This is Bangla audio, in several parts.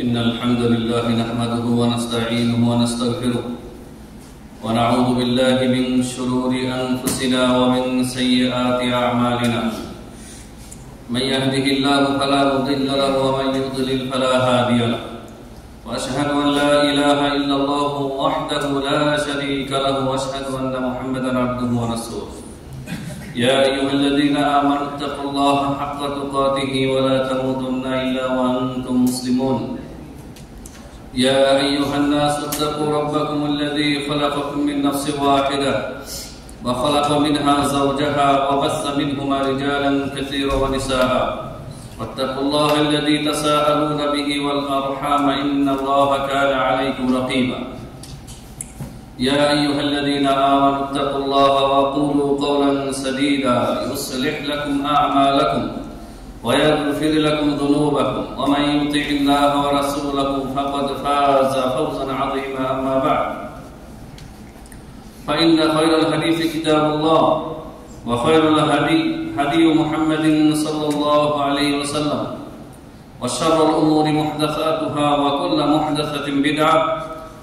إن الحمد لله نحمده ونستعينه ونستغفره ونعوذ بالله من شرور أنفسنا ومن سيئات أعمالنا من يهده الله فلا مضل له ومن يضلل فلا هادي له وأشهد أن لا إله إلا الله وحده لا شريك له وأشهد أن محمدا عبده ورسوله يا أيها الذين آمنوا اتقوا الله حق تقاته ولا تموتن إلا وأنتم مسلمون يا أيها الناس اتقوا ربكم الذي خلقكم من نفس واحدة وخلق منها زوجها وبث منهما رجالا كثيرا ونساء واتقوا الله الذي تساءلون به والأرحام إن الله كان عليكم رقيبا يا أيها الذين آمنوا اتقوا الله وقولوا قولا سديدا يصلح لكم أعمالكم ويغفر لكم ذنوبكم ومن يطع الله ورسوله فقد فاز فوزا عظيما أما بعد فإن خير الحديث كتاب الله وخير الهدي هدي محمد صلى الله عليه وسلم وشر الأمور محدثاتها وكل محدثة بدعة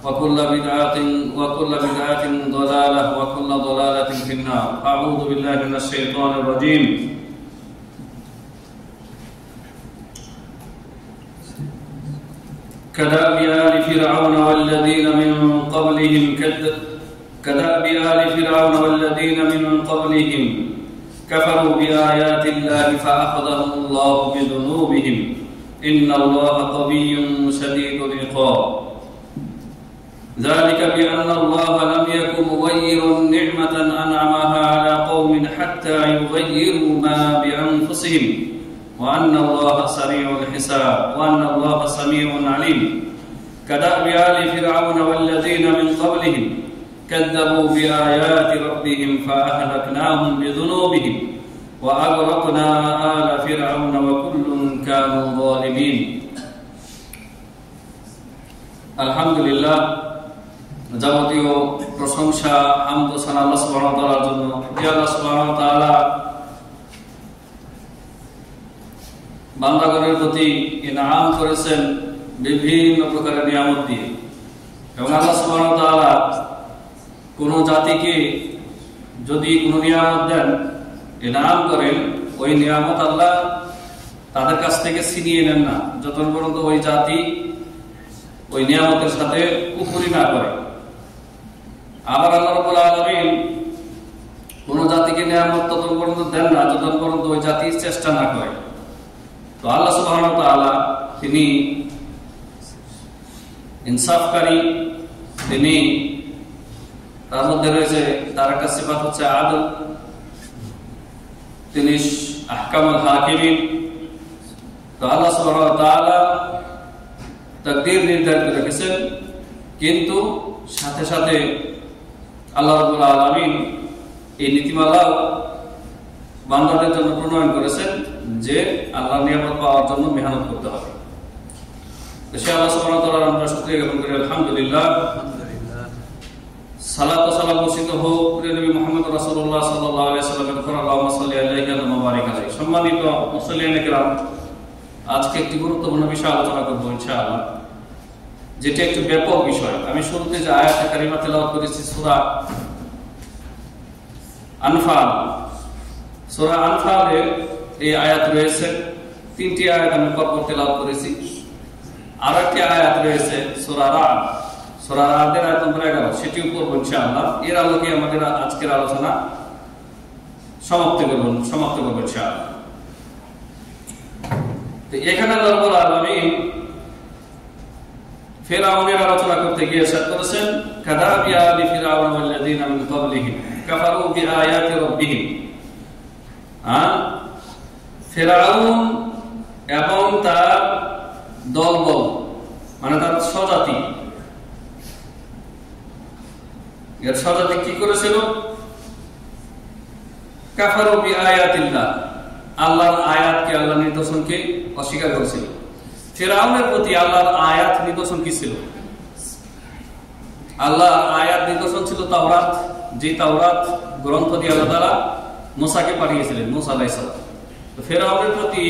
وكل بدعة ضلالة وكل ضلالة في النار أعوذ بالله من الشيطان الرجيم كدأب آل فرعون والذين من قبلهم كفروا بآيات الله فأخذهم الله بذنوبهم إن الله قوي شديد العقاب ذلك بأن الله لم يكن مغير نعمة أنعمها على قوم حتى يغيروا ما بأنفسهم وأن الله سريع الحساب وأن الله سميع عليم كدأب آل فرعون والذين من قبلهم كذبوا بآيات ربهم فأهلكناهم بذنوبهم وأغرقنا آل فرعون وكل كانوا ظالمين الحمد لله যাবতীয় প্রশংসা হামদ ও সানা আল্লাহ সুবহানাহু ওয়া তাআলার জন্য। আল্লাহ সুবহানাহু ওয়া তাআলা বান্দাগণের প্রতি ইনাম করেছেন বিভিন্ন প্রকারের নিয়ামত দিয়ে, এবং আল্লাহ সুবহানাহু ওয়া তাআলা কোন জাতিকে যদি কোন নিয়ামত দেন, ইনাম করেন, ওই নিয়ামত আল্লাহ তাদের কাছ থেকে ছিনিয়ে নেন না যতক্ষণ পর্যন্ত ওই জাতি ওই নিয়ামতের সাথে কুফরি না করে। আবার আল্লাহ রাব্বুল আলামিন কোন জাতিকে নিয়ামত ততক্ষণ পর্যন্ত দেন না যতক্ষণ পর্যন্ত ওই জাতি চেষ্টা না করে। তো আল্লাহ সুবহানাহু ওয়া তাআলা তিনি ইনসাফকারী, তিনি তার মধ্যে রয়েছে তার একটা সিফাত হচ্ছে আদল, তিনি আহকামুল হাকিমিন। তো আল্লাহ সুবহানাহু ওয়া তাআলা তাকদীর নির্ধারিত রেখেছেন, কিন্তু সাথে সাথে আল্লাহ রাব্বুল আলামিন এই নীতিমালাও বান্দাদের জন্য প্রণয়ন করেছেন যে আল্লাহর নিয়ামত পাওয়ার জন্য মেহনত করতে হবে। সে আল্লাহ সুবহানাহু ওয়া তাআলার আমরা শুকরিয়া জ্ঞাপন করি আলহামদুলিল্লাহ। সালাত ও সালাম বর্ষিত হোক প্রিয় নবী মুহাম্মদ রাসূলুল্লাহ সাল্লাল্লাহু আলাইহি ওয়াসাল্লামের উপর, আল্লাহুম্মা সাল্লি আলাইহি ওয়া মুবারিক আলাইহি। সম্মানিত মুসল্লিয়ানে কিরাম, আজকে একটি গুরুত্বপূর্ণ বিষয় আলোচনা করব ইনশাআল্লাহ, যেটা একটু ব্যাপক বিষয়। আমি শুরুতে যে আয়াতে কারিমা তেলাওয়াত করেছি সূরা আনফাল, সূরা আনফালে এই আয়াত রয়েছে, তিনটি আয়াত আমি পরপর তেলাওয়াত করেছি। আর একটি আয়াত রয়েছে সূরা রাদ, সূরা রাদের আয়াত নম্বর 11, সেটিও পড়ব ইনশাআল্লাহ। এর আলোকে আমাদের আজকের আলোচনা সমাপ্ত করব ইনশাআল্লাহ। তো এখানে আল্লাহ রাব্বুল আলামিন ফিরআউনের আলোচনা করতে গিয়ে ইরশাদ করেছেন, কাদাবি আলি ফিরআউন ওয়াল্লাযিনা মিন ক্বাবলিহিম কাফারু বিআয়াতি রাব্বিহিম। ফিরআউন এবং তার দলবল, মানে তার স্বজাতি, এর স্বজাতি কি করেছিল? কাফারু বিআয়াতিল্লাহ, আল্লাহর আয়াতকে, আল্লাহর নিদর্শনকে অস্বীকার করেছিল। ফিরআউনের প্রতি আল্লাহর আয়াত নিদর্শন কি ছিল? আল্লাহর আয়াত নিদর্শন ছিল তাওরাত, যে তাওরাত গ্রন্থ দিয়ে আল্লাহ তাআলা মুসাকে পাঠিয়েছিলেন, মুসা আলাইহিস সালাম। তো ফিরআউনের প্রতি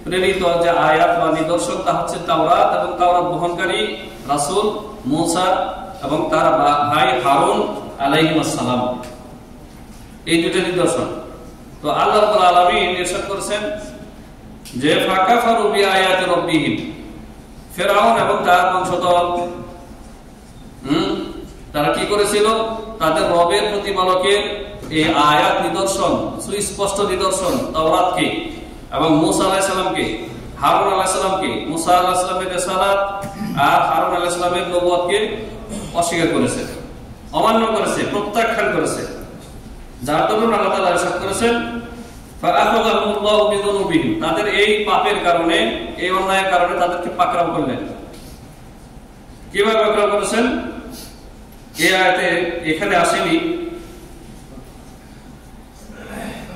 প্রেরিত যে আয়াত বা নিদর্শন তা হচ্ছে তাওরাত এবং তাওরাত বহনকারী রাসূল মূসা এবং তার ভাই হারুন আলাইহিস সালাম, এই দুটো নিদর্শন। তো আল্লাহ রাব্বুল আলামিন ইরশাদ করেছেন যে ফাকাফারু বিআয়াতি রাব্বিহিম, ফিরআউন এবং তার বংশধর তারা কি করেছিল? তাদের রবের প্রতিপালকের এই আয়াত নিদর্শন, সুস্পষ্ট নিদর্শন তাওরাতকে এবং মূসা আলাইহিস সালামকে, হারুন আলাইহিস সালামকে, মূসা আলাইহিস সালামের রিসালাত আর হারুন আলাইহিস সালামের নবুয়তকে অস্বীকার করেছে, অমান্য করেছে, প্রত্যাখ্যান করেছে। যার দরুন আল্লাহ তাআলা ইরশাদ করেছেন ফাআখাযাহুল্লাহু বিযুনুবিহিম, তাদের এই পাপের কারণে, এই অন্যায়ের কারণে তাদেরকে পাকড়াও করলেন। কিভাবে পাকড়াও করেছেন? এই আয়াতে এখানে আসেনি,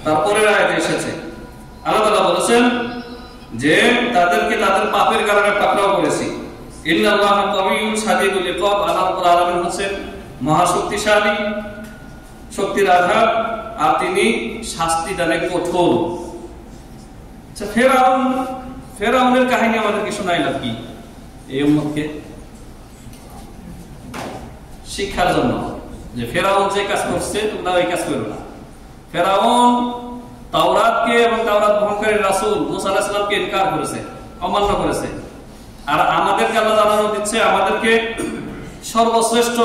তারপরের আয়াতে এসেছে। আল্লাহ তাআলা বলেছেন যে তাদেরকে তাদের পাপের কারণে পাকড়াও করেছি। ইন্নাল্লাহা কাবিয়্যুন শাদীদুল ইকাব, আল্লাহ রাব্বুল আলামিন হচ্ছেন মহাশক্তিশালী, শক্তির আধার, আর তিনি শাস্তি দানে কঠোর। আচ্ছা, ফেরাউনের কাহিনী আমাদেরকে শোনাইলাম কি? এই উম্মতকে শিক্ষার জন্য যে ফেরাউন যে কাজ করছে তোমরা ওই কাজ করো না। ফেরাউন তাওরাতকে এবং তাওরাত বহনকারী রাসূল মূসা আলাইহিস সালামকে ইনকার করেছে, অমান্য করেছে। আর আমাদেরকে আল্লাহ জানানো দিচ্ছে আমাদেরকে সর্বশ্রেষ্ঠ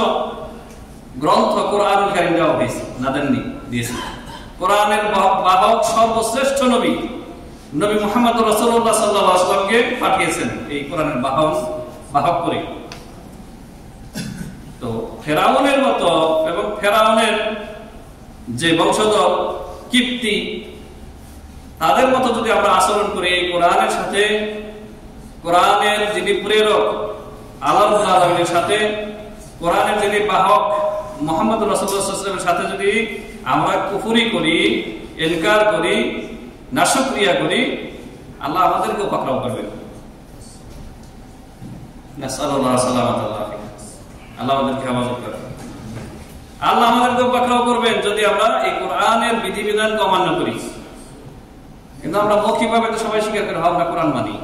গ্রন্থ কোরআনুল কারীম দেওয়া হয়েছে, নাদেননি দিয়েছে। কোরআনের বাহক সর্বশ্রেষ্ঠ নবী মুহাম্মদ রাসূলুল্লাহ সাল্লাল্লাহু আলাইহি ওয়াসাল্লামকে পাঠিয়েছেন এই কোরআনের বাহক করে। তো ফেরাউনের মতো এবং ফেরাউনের যে বংশধর কিপ্তি, তাদের মতো যদি আমরা আচরণ করি এই কোরআনের সাথে, কোরআনের যিনি প্রেরক আল্লাহ রাব্বুল আলামিনের সাথে, কোরআনের যিনি বাহক মুহাম্মদ রাসূলুল্লাহ সাল্লাল্লাহু আলাইহি ওয়াসাল্লামের সাথে যদি আমরা কুফরি করি, ইনকার করি, নাশকরিয়া করি, আল্লাহ আমাদেরকেও পাকড়াও করবেন। নাসাল্লাল্লাহু সালামাতাল্লাহ, আল্লাহ আমাদেরকে হেফাজত করবেন। আল্লাহ আমাদেরকেও পাকড়াও করবেন যদি আমরা এই কোরআনের বিধিবিধানকে অমান্য করি। কিন্তু আমরা মৌখিকভাবে তো সবাই স্বীকার করে আমরা কোরআন মানি,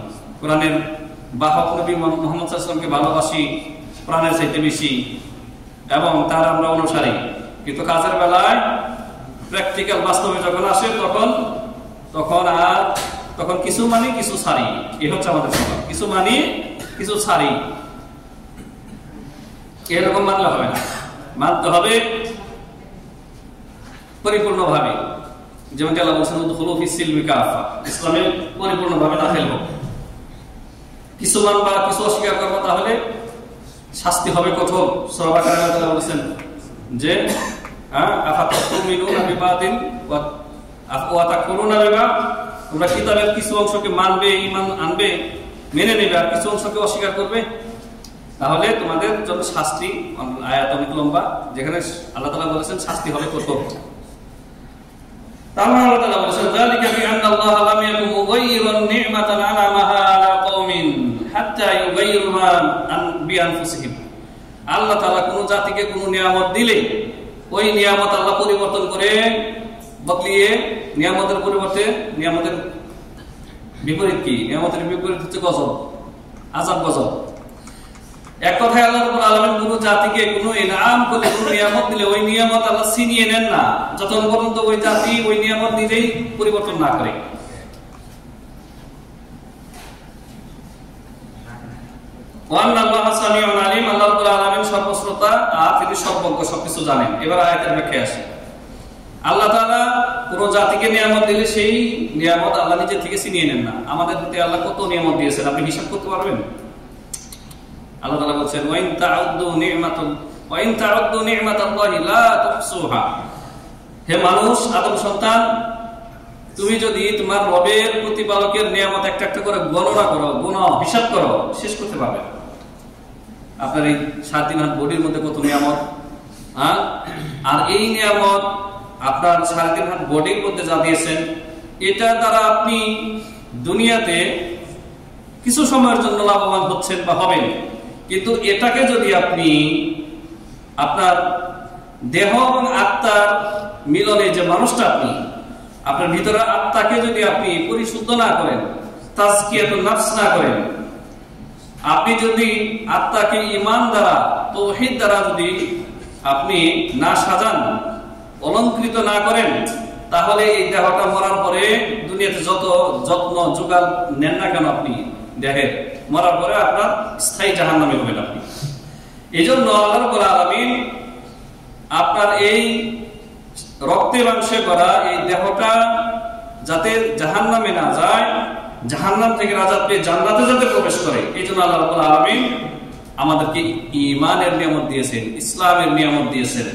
কোরআনের বাহক নবী মুহাম্মদ সাল্লাল্লাহু আলাইহি ওয়াসাল্লামকে ভালোবাসি প্রাণের চাইতে বেশি এবং তার আমরা অনুসারী। কিন্তু কাজের বেলায় প্র্যাকটিক্যাল বাস্তবে যখন আসে তখন কিছু মানি কিছু ছাড়ি। এই হচ্ছে আমাদের স্বভাব, কিছু মানি কিছু ছাড়ি। এরকম মানলে হবে না, মানতে হবে পরিপূর্ণভাবে। যেমন আল্লাহ বলেছেন উদখুলু ফিস সিলমি কাফা, ইসলামে পরিপূর্ণভাবে দাখিল হোক। কিছু মানবা কিছু অস্বীকার করবা তাহলে শাস্তি হবে কঠোর। সূরা বাকারায় আল্লাহ বলেছেন যে আফাতাতুমিনুনা বিবাদিন ওয়া তাকফুরুনা বিবা, তোমরা কিতাবের কিছু অংশকে মানবে, ঈমান আনবে, মেনে নেবে, আর কিছু অংশকে অস্বীকার করবে, তাহলে তোমাদের জন্য শাস্তি। আয়াত অনেক লম্বা, যেখানে আল্লাহ তাআলা বলেছেন শাস্তি হবে কঠোর। তারপর আল্লাহ তাআলা বলেছেন যালিকা বিআন্নাল্লাহা লাম ইয়াকুন মুগায়্যিরান নি'মাতান আনআমাহা আলা কওমিন হাত্তা ইউগায়্যিরু মা বিআনফুসিহিম। আল্লাহ তাআলা কোন জাতিকে কোন নিয়ামত দিলে ওই নিয়ামত আল্লাহ পরিবর্তন করে বদলিয়ে, নিয়ামতের পরিবর্তে নিয়ামতের বিপরীত কি? নিয়ামতের বিপরীত হচ্ছে গজব, আযাব, গজব। এক কথায় আল্লাহ রাব্বুল আলামিন কোন জাতিকে কোন ইনাম করলে, কোন নিয়ামত দিলে ওই নিয়ামত আল্লাহ ছিনিয়ে নেন না যতক্ষণ পর্যন্ত ওই জাতি ওই নিয়ামত নিজেই পরিবর্তন না করে। ওয়ান্নাল্লাহা সামিউন আলিম, আল্লাহ রাব্বুল আলামিন সর্বশ্রোতা আর তিনি সর্বজ্ঞ, সবকিছু জানেন। এবার আয়াতের ব্যাখ্যায় আসি। আল্লাহ তাআলা কোন জাতিকে নিয়ামত দিলে সেই নিয়ামত আল্লাহ নিজে থেকে ছিনিয়ে নেন না। আমাদের প্রতি আল্লাহ কত নিয়ামত দিয়েছেন আপনি হিসাব করতে পারবেন? আল্লাহ তাআলা বলেন ওয়া ইন তাউদ্দু নি'মাতাল্লাহি লা তুহসুহা। হে মানুষ, আদম সন্তান, তুমি যদি তোমার রবের প্রতিপালকের নিয়ামত একটা একটা করে গণনা করো, হিসাব করো, শেষ করতে পারবে না। আপনার এই 7 দিন হাত বডির মধ্যে কত নিয়ামত, আর এই নিয়ামত আপনার 3.5 হাত বডির মধ্যে যা দিয়েছেন, এটা দ্বারা আপনি দুনিয়াতে কিছু সময়ের জন্য লাভবান হচ্ছেন বা হবেন। কিন্তু এটাকে যদি আপনি আপনার দেহ এবং আত্মার মিলনে, যে মানুষটা আপনি, আপনার ভিতরে আত্মাকে যদি আপনি পরিশুদ্ধ না করেন, তাজকিয়াতুন নাফস না করেন, আপনি যদি আত্মাকে ঈমান দ্বারা তাওহীদ দ্বারা যদি আপনি না সাজান, অলংকৃত না করেন, তাহলে এই দেহটা মরার পরে দুনিয়াতে যত যত্ন জোগাড় নেন না কেন আপনি দেহের, মরার পরে আপনার স্থায়ী জাহান্নামে হবেন আপনি। এই জন্য আল্লাহ রাব্বুল আলামিন আপনার এই রক্তে মাংসে করা এই দেহটা যাতে জাহান্নামে না যায়, জাহান্নাম থেকে নাজাত পেয়ে জান্নাতে যাতে প্রবেশ করে, এই জন্য আল্লাহ রাব্বুল আলামিন আমাদেরকে ঈমানের নিয়ামত দিয়েছেন, ইসলামের নিয়ামত দিয়েছেন।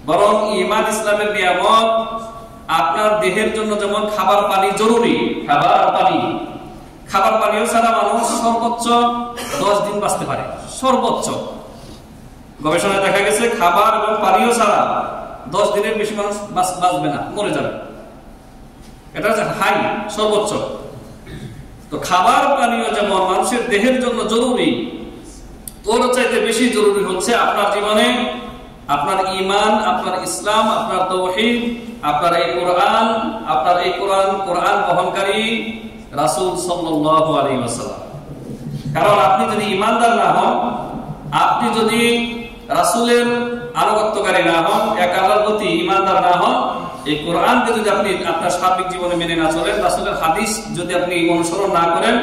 বরং ঈমান ইসলামের নিয়ামত আপনার দেহের জন্য যেমন খাবার পানি জরুরি, খাবার পানিও ছাড়া মানুষ সর্বোচ্চ 10 দিন বাঁচতে পারে, সর্বোচ্চ। গবেষণায় দেখা গেছে খাবার এবং পানিও ছাড়া 10 দিনের বেশি মানুষ বাঁচবে না, মরে যাবে। এটা হচ্ছে হাই, সর্বোচ্চ। তো খাবার পানিও যেমন মানুষের দেহের জন্য জরুরি, তোর চাইতে বেশি জরুরি হচ্ছে আপনার জীবনে আপনার ঈমান, আপনার ইসলাম, আপনার তাওহীদ, আপনার এই কোরআন, আপনার এই কোরআন বহনকারী রাসূল সাল্লাল্লাহু আলাইহি ওয়াসাল্লাম। কারণ আপনি যদি ঈমানদার না হন, আপনি যদি রাসূলের আনুগত্যকারী না হন, এক আল্লাহর প্রতি ঈমানদার না হন, এই কোরআনকে যদি আপনি আপনার সার্বিক জীবনে মেনে না চলেন, রাসূলের হাদিস যদি আপনি অনুসরণ না করেন,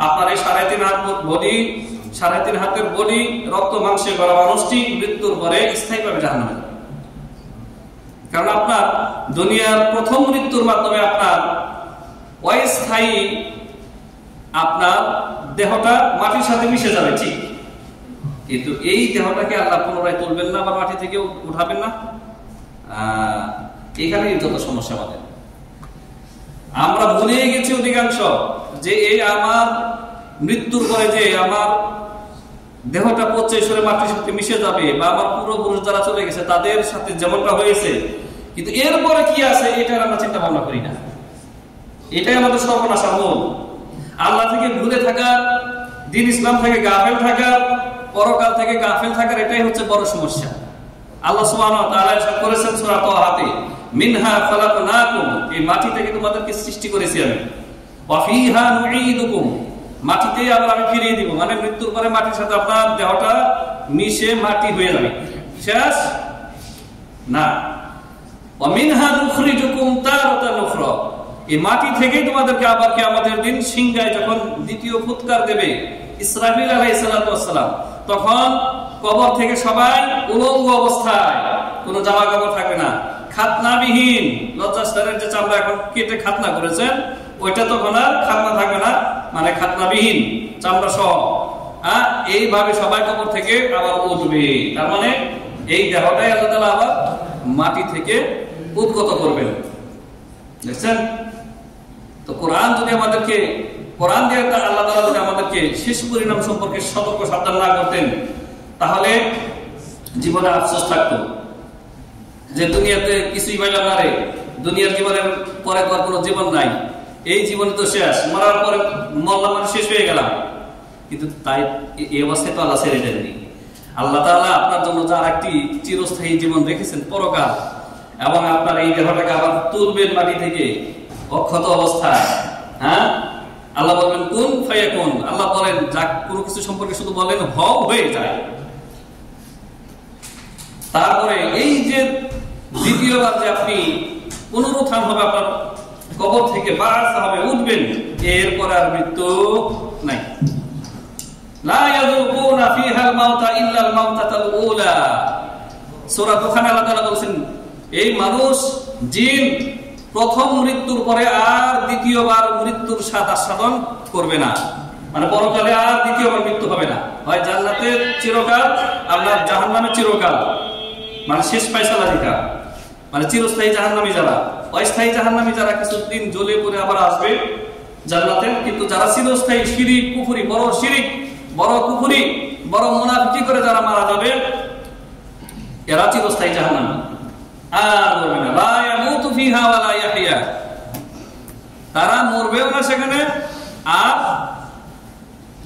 আপনার এই 3.5 হাতের বডি রক্ত মাংসে গড়া মানুষটি মৃত্যুর পরে স্থায়ীভাবে জাহান্নামে যাবে। কারণ আপনার দুনিয়ার প্রথম মৃত্যুর মাধ্যমে আপনার অস্থায়ী আপনার দেহটা মাটির সাথে মিশে যাবে, ঠিক, কিন্তু এই দেহটাকে আল্লাহ পুনরায় তুলবেন না বা মাটি থেকে উঠাবেন না। এখানেই যত সমস্যা আমাদের। আমরা ভুলে গেছি অধিকাংশ যে এই আমার মৃত্যুর পরে যে আমার দেহটা পচে সরে মাটির সাথে মিশে যাবে, বা আমার পূর্বপুরুষ যারা চলে গেছে তাদের সাথে যেমনটা হয়েছে, কিন্তু এরপরে কি আছে এটা আমরা চিন্তা ভাবনা করি না। এটাই আমাদের সর্বনাশার মূল। আল্লাহ থেকে ভুলে থাকা, দ্বীন ইসলাম থেকে গাফেল থাকা, পরকাল থেকে গাফেল থাকার এটাই হচ্ছে বড় সমস্যা। আল্লাহ সুবহানাহু ওয়া তাআলা ইরশাদ করেছেন সূরা তাহাতে, মিনহা খালাকনাকুম, এই মাটি থেকে তোমাদেরকে সৃষ্টি করেছি আমি, ওয়া ফিহা নুঈদুকুম, মাটিতেই আবার আমি ফিরিয়ে দিব। মানে মৃত্যুর পরে মাটির সাথে আপনার দেহটা মিশে মাটি হয়ে যাবে, শেষ না। ওয়া মিনহা নুখরিজুকুম তারাতান উখরা, এই মাটি থেকেই তোমাদেরকে আবার কিয়ামতের দিন সিংহায় যখন দ্বিতীয় ফুৎকার দেবে ইসরাফিল আলাইহিস সালাতু ওয়াস সালাম, তখন কবর থেকে সবাই উলঙ্গ অবস্থায়, কোনো জামা কাপড় থাকবে না, খাতনাবিহীন, লজ্জাস্থানের যে চামড়া এখন কেটে খাতনা করেছেন ওইটা তখন আর খাতনা থাকবে না, মানে খাতনাবিহীন চামড়া সহ, এইভাবে সবাই কবর থেকে আবার উঠবে। তার মানে এই দেহটাই আল্লাহ তাআলা আবার মাটি থেকে উদ্গত করবেন, দেখছেন? তো কোরআন যদি আমাদেরকে, কোরআন দিয়ে আল্লাহ তাআলা যদি আমাদেরকে শেষ পরিণাম সম্পর্কে সতর্ক সাবধান না করতেন, তাহলে জীবনে আফসোস থাকতো যে দুনিয়াতে কিছুই পাইলাম না রে, দুনিয়ার জীবনের পরে তো আর কোনো জীবন নাই, এই জীবনে তো শেষ, মরার পরে মরলাম মানে শেষ হয়ে গেলাম। কিন্তু তাই এই অবস্থায় তো আল্লাহ ছেড়ে দেননি। আল্লাহ তাআলা আপনার জন্য যার একটি চিরস্থায়ী জীবন রেখেছেন পরকাল, এবং আপনার এই দেহটাকে আবার তুলবেন মাটি থেকে অক্ষত অবস্থায়। আল্লাহ বলবেন কুন ফায়াকুন, আল্লাহ বলেন যা কোনো কিছু সম্পর্কে শুধু বলেন হও, হয়ে যায়। তারপরে এই যে দ্বিতীয়বার যে আপনি পুনরুত্থান হবে, আপনার কবর থেকে বাড়তে হবে, উঠবেন, এরপরে আর মৃত্যু নাই। লা ইয়াযুকুনা ফিহাল মাউতা ইল্লাল মাউতাতাল উলা, সূরা দুখানে আল্লাহ তাআলা বলেন এই মানুষ জিন প্রথম মৃত্যুর পরে আর দ্বিতীয়বার মৃত্যুর স্বাদ আস্বাদন করবে না, মানে পরকালে আর দ্বিতীয়বার মৃত্যু হবে না, হয় জান্নাতের চিরকাল আর না জাহান্নামের চিরকাল, মানে শেষ ফায়সালা যেটা, মানে চিরস্থায়ী জাহান্নামী যারা, অস্থায়ী জাহান্নামী যারা কিছুদিন জ্বলে পড়ে আবার আসবে জান্নাতে। কিন্তু যারা চিরস্থায়ী শিরিক কুফরি, বড় শিরিক, বড় কুফরি, বড় মুনাফিকি করে যারা মারা যাবে, এরা চিরস্থায়ী জাহান্নামী, আর মরবে না। লা ইয়ামুতু ফিহা ওয়া লা ইয়াহইয়া, তারা মরবেও না সেখানে আর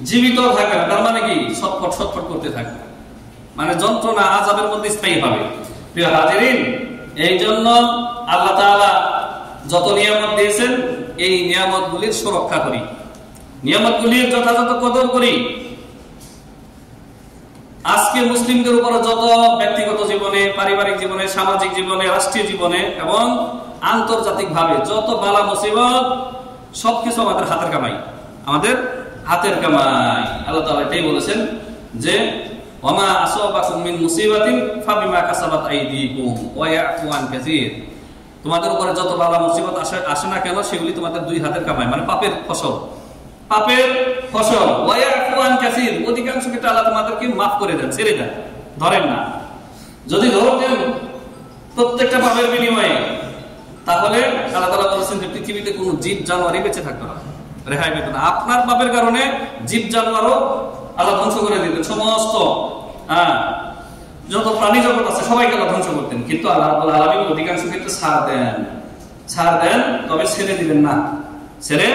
জীবিত থাকবে না। তার মানে কি ছটফট ছটফট করতে থাকবে, মানে যন্ত্রণা আযাবের মধ্যে স্থায়ী হবে। প্রিয় হাজিরিন, এই জন্য আল্লাহ তাআলা যত নিয়ামত দিয়েছেন এই নিয়ামতগুলির সুরক্ষা করি, নিয়ামতগুলির যথাযথ কদর করি। আজকে মুসলিমদের উপর যত ব্যক্তিগত জীবনে, পারিবারিক জীবনে, সামাজিক জীবনে, রাষ্ট্রীয় জীবনে এবং আন্তর্জাতিক ভাবে যত বালা মুসিবত, সবকিছু আমাদের হাতের কামাই, আমাদের হাতের কামাই। আল্লাহ তাআলা এটাই বলেছেন যে ওমা আসাবাকুম মিন মুসিবাতিন ফাবিমা কাসাবাত আইদিকুম ওয়া ইয়াফু আন কাসীর। তোমাদের উপরে যত বালা মুসিবত আসে না কেন, সেগুলি তোমাদের দুই হাতের কামাই, মানে পাপের ফসল, পাপের ফসল। ওয়া ইয়াফু আন কাসীর, অধিকাংশ ক্ষেত্রে আল্লাহ তোমাদেরকে মাফ করে দেন, ছেড়ে দেন, ধরেন না। যদি ধরতেন প্রত্যেকটা পাপের বিনিময়ে, তাহলে আল্লাহ তাআলা বলেছেন যে পৃথিবীতে কোনো জীব জানোয়ারই বেঁচে থাকতো না, রেহাই পেত না। আপনার পাপের কারণে জীব জানোয়ারও আল্লাহ ধ্বংস করে দিতেন, সমস্ত যত প্রাণী জগৎ আছে সবাইকে আল্লাহ ধ্বংস করতেন। কিন্তু আল্লাহ রাব্বুল আলামিন অধিকাংশ ক্ষেত্রে ছাড় দেন, তবে ছেড়ে দিবেন না, ছেড়ে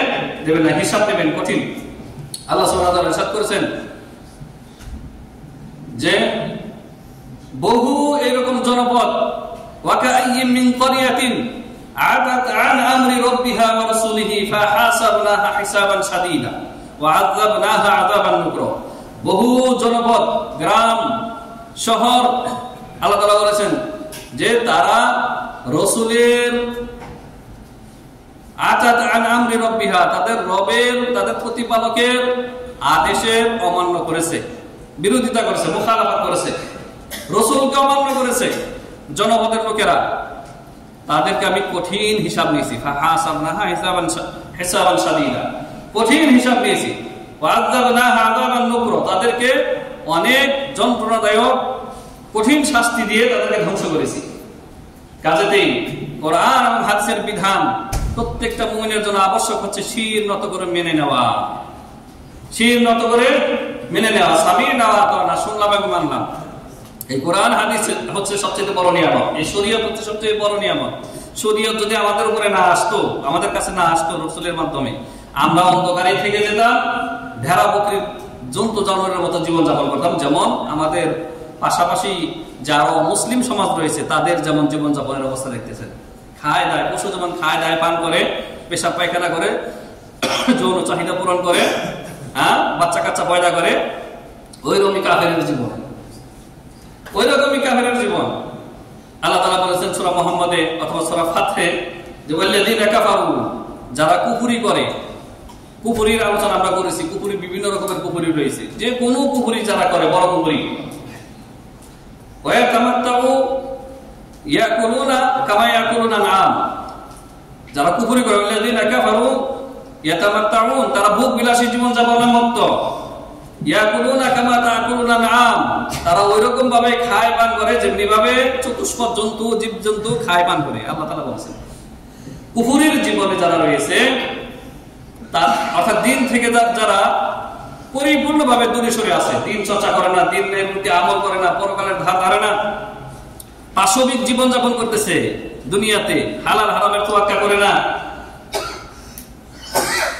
দেবেন না, হিসাব দেবেন কঠিন। আল্লাহ সুবহানাহু ওয়া তাআলা ইরশাদ করেছেন যে বহু এরকম জনপদ, ওয়া কাআইয়্যিম মিন ক্বরিয়াতিন আতাত আন আমরি রাব্বিহা ওয়া রাসূলিহি ফাহাসাবনাহা হিসাবান শাদীদা ওয়া আযাবনাহা আযাবান নুকরা। বহু জনপদ, গ্রাম, শহর, আল্লাহ তাআলা বলেছেন যে তারা রাসূলের আতাত আন আমরি রাব্বিহা, তাদের রবের, তাদের প্রতিপালকের আদেশের অমান্য করেছে, বিরোধিতা করেছে, মুখালাফাত করেছে, রাসূলকে অমান্য করেছে জনপদের লোকেরা, তাদেরকে আমি কঠিন হিসাব নিয়েছি। ফাহাসাবনাহা হিসাবান শাদীদা, কঠিন হিসাব নিয়েছি। ওয়া আযাবনাহা আযাবান নুকরা, তাদেরকে অনেক যন্ত্রণাদায়ক কঠিন শাস্তি দিয়ে তাদেরকে ধ্বংস করেছি। কাজেতেই কোরআন এবং হাদিসের বিধান প্রত্যেকটা মুমিনের জন্য আবশ্যক হচ্ছে শির নত করে মেনে নেওয়া, শির নত করে মেনে নেওয়া। সামি'না ওয়া আতা'না, শুনলাম এবং মানলাম। এই কোরআন হাদিস হচ্ছে সবচেয়ে বড় নিয়ামত, এই শরীয়ত হচ্ছে সবচেয়ে বড় নিয়ামত। শরীয়ত যদি আমাদের উপরে না আসতো, আমাদের কাছে না আসতো রাসূলের মাধ্যমে, আমরা অন্ধকারে থেকে যেতাম, ভেড়া বকরির জন্তু জানোয়ারের মতো জীবনযাপন করতাম। যেমন আমাদের পাশাপাশি যারা মুসলিম সমাজ রয়েছে তাদের যেমন জীবনযাপনের অবস্থা দেখতেছেন, খায় দায়, পশু যেমন খায় দায়, পান করে, পেশাব পায়খানা করে, যৌন চাহিদা পূরণ করে, বাচ্চা কাচ্চা পয়দা করে, ওইরকমই কাফেরের জীবন, ওইরকমই কাফেরের জীবন। আল্লাহ তাআলা বলেছেন সূরা মুহাম্মদে অথবা সূরা ফাতহে যে ওয়াল্লাযীনা কাফারু, যারা কুফরি করে। কুফরির আলোচনা আমরা করেছি, কুফরি বিভিন্ন রকমের কুফরি রয়েছে, যে কোন কুফরি যারা করে, বড় কুফরি। ওয়া তামাত্তাউ ইয়াকুলুনা কামা ইয়াকুলুনা আনআম, যারা কুফরি করে, ওয়াল্লাযীনা কাফারু ইয়াতামাত্তাউন, তারা ভোগ বিলাসী জীবন যাপনে মত্ত। ইয়াকুলুনা কামা তাকুলুনা আনআম, তারা ওইরকম ভাবে খায় পান করে যেমনি ভাবে চতুষ্পদ জন্তু, জীবজন্তু খায় পান করে। আল্লাহ তাআলা বলেছেন কুফরির জীবনে যারা রয়েছে, তার অর্থাৎ দিন থেকে যারা পরিপূর্ণভাবে দূরে সরে আছে, দিন চর্চা করে না, দিনের প্রতি আমল করে না, পরকালের ধার ধারে না, পাশবিক জীবন যাপন করতেছে দুনিয়াতে, হালাল হারামের তোয়াক্কা করে না।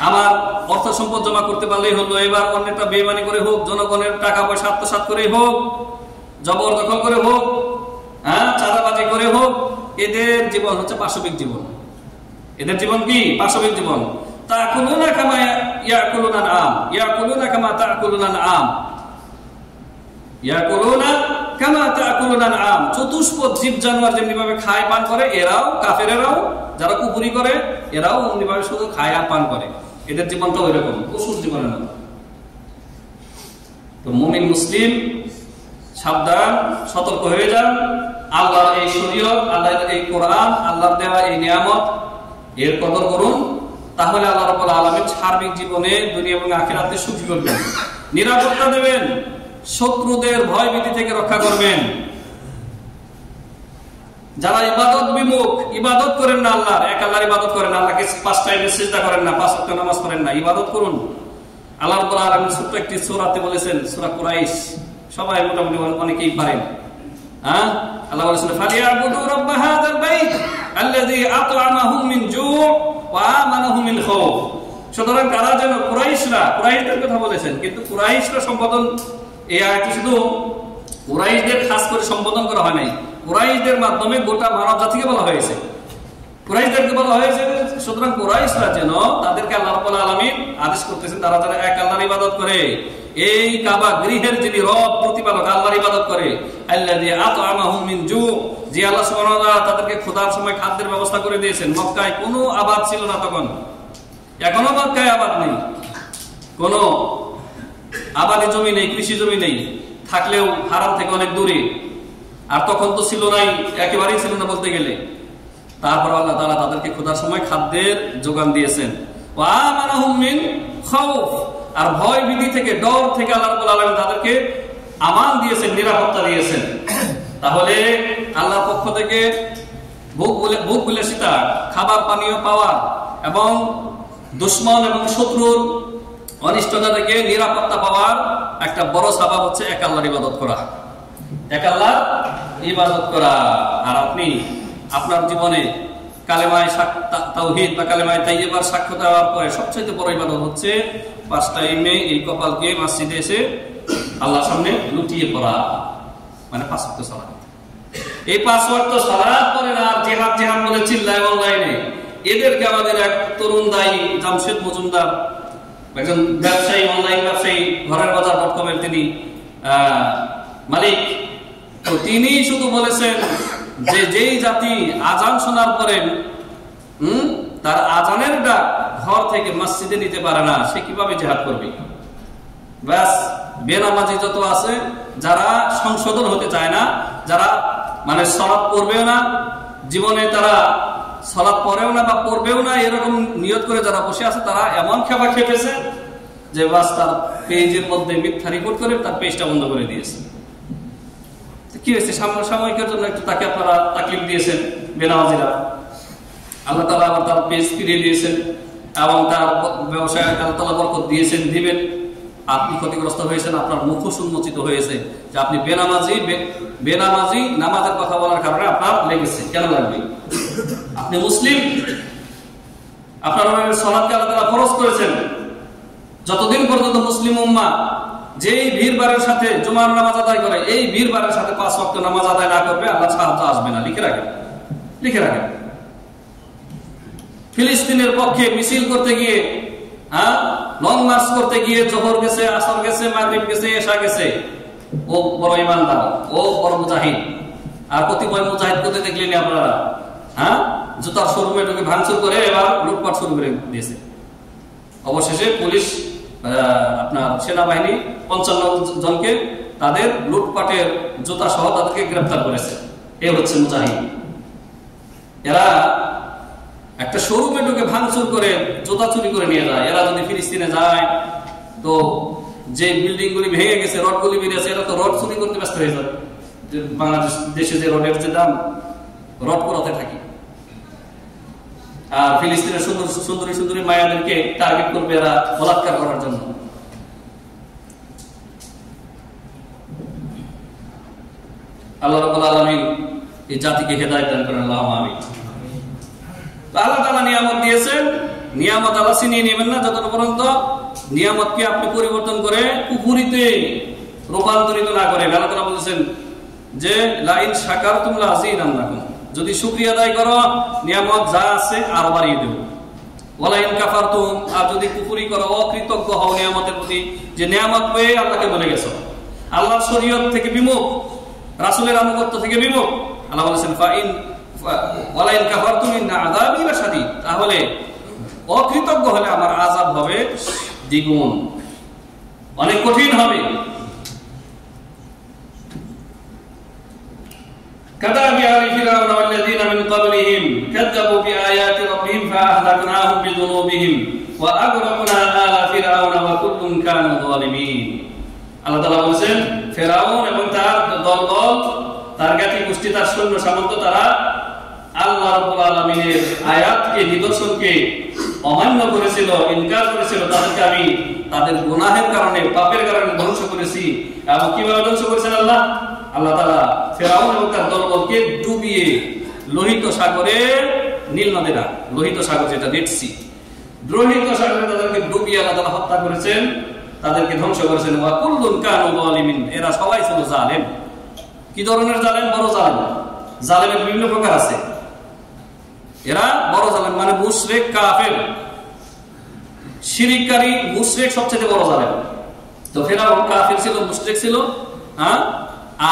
আমার অর্থ সম্পদ জমা করতে পারলেই হলো, এবার অন্যটা বেইমানি করে হোক, জনগণের টাকা পয়সা আত্মসাৎ করে হোক, জবরদখল করে হোক, চাঁদাবাজি করে হোক, এদের জীবন হচ্ছে পাশবিক জীবন। এদের জীবন কি? পাশবিক জীবন। তাকুলুনা কামা ইয়াকুলুনা আনআম, ইয়াকুলুনা কামা তাকুলুনা আনআম, ইয়াকুলুনা কামা তাকুলুনা আনআম, চতুষ্পদ জীব জানোয়ার যেমনি ভাবে খায় পান করে, এরাও কাফেরেরাও যারা কুফরি করে, এরাও অমনি ভাবে শুধু খায় আর পান করে। এদের জীবনটা ওইরকম পশুর জীবনের মতো। তো মুমিন মুসলিম সাবধান, সতর্ক হয়ে যান। আল্লাহর এই শরীয়ত, আল্লাহর এই কোরআন, আল্লাহর দেওয়া এই নিয়ামত, এর কদর করুন। তাহলে আল্লাহ রাব্বুল আলামিন সার্বিক জীবনে, দুনিয়া এবং আখিরাতে সুখী করবেন, নিরাপত্তা দেবেন, শত্রুদের ভয় ভীতি থেকে রক্ষা করবেন। যারা ইবাদত বিমুখ, ইবাদত করেন না, আল্লাহর এক আল্লাহর ইবাদত করেন, আল্লাহকে 5 টাইমে সিজদা করেন না, 5 ওয়াক্ত নামাজ পড়েন না, ইবাদত করুন। আল্লাহ রাব্বুল আলামিন ছোট্ট একটি সূরাতে বলেছেন, সূরা কুরাইশ, সবাই মোটামুটি অনেকেই পারেন। আল্লাহ বলেছেন ফালিয়াবুদু রাব্ব হাযাল বাইত আল্লাযী আত'আমাহুম মিন জু' ওয়া আমানাহুম মিন খাউফ। সুতরাং তারা যেন, কুরাইশদের কথা বলেছেন, কিন্তু কুরাইশরা সম্বোধন, এই আয়াতে শুধু কুরাইশদের খাস করে সম্বোধন করা হয় নাই, কুরাইশদের মাধ্যমে গোটা মানব জাতিকে বলা হয়েছে কুরাইশদেরকে বলা হয়েছে সুতরাং কুরাইশরা যেন তাদেরকে আল্লাহ রাব্বুল আলামিন আদেশ করতেছেন তারা যেন এক আল্লাহর ইবাদত করে, এই কাবা গৃহের যিনি রব প্রতিপালক আল্লাহর ইবাদত করে, আল্লাযী আত'আমাহুম মিন জু, যে আল্লাহ সুবহানাহু ওয়া তাআলা তাদেরকে ক্ষুধার সময় খাদ্যের ব্যবস্থা করে দিয়েছেন। মক্কায় কোনো আবাদ ছিল না তখন, এখনো মক্কায় আবাদ নেই, কোনো আবাদি জমি নেই, কৃষি জমি নেই, থাকলেও হারাম থেকে অনেক দূরে। আর তখন তো ছিল নাই, একেবারেই ছিল না বলতে গেলে। তারপর আল্লাহ তাআলা তাদেরকে ক্ষুধার সময় খাদ্যের যোগান দিয়েছেন। ওয়া আমানাহুম মিন খাউফ, আর ভয় ভীতি থেকে, ডর থেকে আল্লাহ রাব্বুল আলামিন তাদেরকে আমান দিয়েছেন, নিরাপত্তা দিয়েছেন। তাহলে আল্লাহর পক্ষ থেকে ভোগ বিলাসিতা, খাবার পানীয় পাওয়া এবং দুশমন এবং শত্রুর অনিষ্টতা থেকে নিরাপত্তা পাওয়ার একটা বড় সাবাব হচ্ছে এক আল্লাহর ইবাদত করা, এক আল্লাহর ইবাদত করা। আর আপনি আপনার জীবনে কালেমায়ে তাওহীদ বা কালেমায়ে তাইয়্যিবার সাক্ষ্য দেওয়ার পরে সবচেয়ে বড় ইবাদত হচ্ছে 5 টাইমে এই কপালকে মসজিদে এসে আল্লাহর সামনে লুটিয়ে পড়া, মানে 5 ওয়াক্ত সালাত। এই 5 ওয়াক্ত সালাত পড়েন আর জিহাদ জিহাদ বলে চিল্লায় অনলাইনে। এদেরকে আমাদের এক তরুণ দায়ী জামশেদ মজুমদার, একজন ব্যবসায়ী, অনলাইন ব্যবসায়ী, ঘরের বাজার.com এর তিনি মালিক, তো তিনি শুধু বলেছেন যে যেই জাতি আজান শোনার পরে তার আজানের ডাক ঘর থেকে মসজিদে নিতে পারে না, সে কিভাবে জিহাদ করবে? ব্যাস, বেনামাজি যত আছে, যারা সংশোধন হতে চায় না, যারা মানে সালাত পড়বেও না, জীবনে তারা সালাত পড়েও না বা পড়বেও না, এরকম নিয়ত করে যারা বসে আছে, তারা এমন খেপা খেপেছে যে বাস তার পেজের মধ্যে মিথ্যা রিপোর্ট করে তার পেজটা বন্ধ করে দিয়েছে। কি হয়েছে? সাময়িকের জন্য একটু তাকে আপনারা তাকলিফ দিয়েছেন বেনামাজিরা, আল্লাহ তাআলা আবার তার পেজ ফিরিয়ে দিয়েছেন এবং তার ব্যবসায় আল্লাহ তাআলা বরকত দিয়েছেন, দিবেন। আপনি ক্ষতিগ্রস্ত হয়েছেন, আপনার মুখ উন্মোচিত হয়েছে যে আপনি বেনামাজি নামাজের কথা বলার কারণে আপনার লেগেছে। কেন লাগবে? আপনি মুসলিম, আপনার সালাতকে আল্লাহ তাআলা ফরজ করেছেন। যতদিন পর্যন্ত মুসলিম উম্মাহ যেই ভিড়বারের সাথে জুমার নামাজ আদায় করে, এই ভিড়বারের সাথে 5 ওয়াক্ত নামাজ আদায় না করবে, আল্লাহ সাহায্য আসবে না। লিখে রাখেন, লিখে রাখেন। ফিলিস্তিনের পক্ষে মিছিল করতে গিয়ে, লং মার্চ করতে গিয়ে জোহর গেছে, আসর গেছে, মাগরিব গেছে, এশা গেছে, ও বড় ইমানদার, ও বড় মুজাহিদ। আর কতিপয় মুজাহিদ করতে দেখলেন আপনারা, জুতার শোরুমে ঢুকে ভাঙচুর করে এবার লুটপাট শুরু করে দিয়েছে। অবশেষে পুলিশ, আপনার সেনাবাহিনী 55 জনকে তাদের লুটপাটের জুতা সহ তাদেরকে গ্রেফতার করেছে। এ হচ্ছে মুজাহিদ। এরা একটা শোরুমে ঢুকে ভাঙচুর করে জুতা চুরি করে নিয়ে যায়। এরা যদি ফিলিস্তিনে যায়, তো যে বিল্ডিং গুলি ভেঙে গেছে, রড গুলি বেরিয়েছে, এরা তো রড চুরি করতে ব্যস্ত হয়ে যাবে। বাংলাদেশ দেশে যে রডের যে দাম, রড পোড়াতে থাকি। আর ফিলিস্তিনের সুন্দরী সুন্দরী মায়াদেরকে টার্গেট করবে এরা বলাৎকার করার জন্য। আল্লাহ রাব্বুল আলামিন এই জাতিকে হেদায়েত দান করেন, আল্লাহুম্মা আমিন। আল্লাহ তাআলা নিয়ামত দিয়েছেন, নিয়ামত আল্লাহ ছিনিয়ে নেবেন না যতক্ষণ পর্যন্ত নিয়ামতকে আপনি পরিবর্তন করে কুফরিতে রূপান্তরিত না করেন। আল্লাহ তাআলা বলেছেন যে লা ইন শাকারতুম লা আযীদান্নাকুম, যদি শুকরিয়া আদায় করো নিয়ামত যা আছে আরো বাড়িয়ে দেব। ওয়ালা ইন কাফারতুম, আর যদি কুফরি করো, অকৃতজ্ঞ হও নিয়ামতের প্রতি, যে নিয়ামত পেয়ে আল্লাহকে ভুলে গেছো, আল্লাহর শরীয়ত থেকে বিমুখ, রাসূলের আনুগত্য থেকে বিমুখ, আল্লাহ বলেছেন ওয়ালা ইন কাফারতুম ইন্না আযাবি লাশাদীদ, তাহলে অকৃতজ্ঞ হলে আমার আযাব হবে দ্বিগুণ, অনেক কঠিন হবে। كذب آل فرعون والذين من قبلهم كذبوا بآيات ربهم فأهلكناهم بذنوبهم وأغرقنا آل فرعون وكل كانوا ظالمين। আল্লাহ তাআলা বলেন ফেরাউন এবং তার দল, তার জ্ঞাতি গোষ্ঠী, তার সৈন্য সামন্ত, তারা আল্লাহ রাব্বুল আলামিনের আয়াতকে, নিদর্শনকে অমান্য করেছিল, ইনকার করেছিল। তাদেরকে আমি তাদের গুনাহের কারণে, পাপের কারণে ধ্বংস করেছি। এবং কিভাবে ধ্বংস করেছেন আল্লাহ তাআলা? ফেরাউন এবং তার দলবলকে ডুবিয়ে লোহিত সাগরে, নীল নদী না, লোহিত সাগর যেটা রেড সি, লোহিত সাগরে তাদেরকে ডুবিয়ে আল্লাহ তাআলা হত্যা করেছেন, তাদেরকে ধ্বংস করেছেন। ওয়া কুল্লুন কানু যালিমিন, এরা সবাই ছিল জালেম। কি ধরনের জালেম? বড় জালেম। জালেমের বিভিন্ন প্রকার আছে। এরা বড় জালেম, মানে মুশরিক কাফের শিরিককারী মুশরিক সবচেয়ে বড় জালেম। তো ফেরাউন কাফের ছিল, মুশরিক ছিল,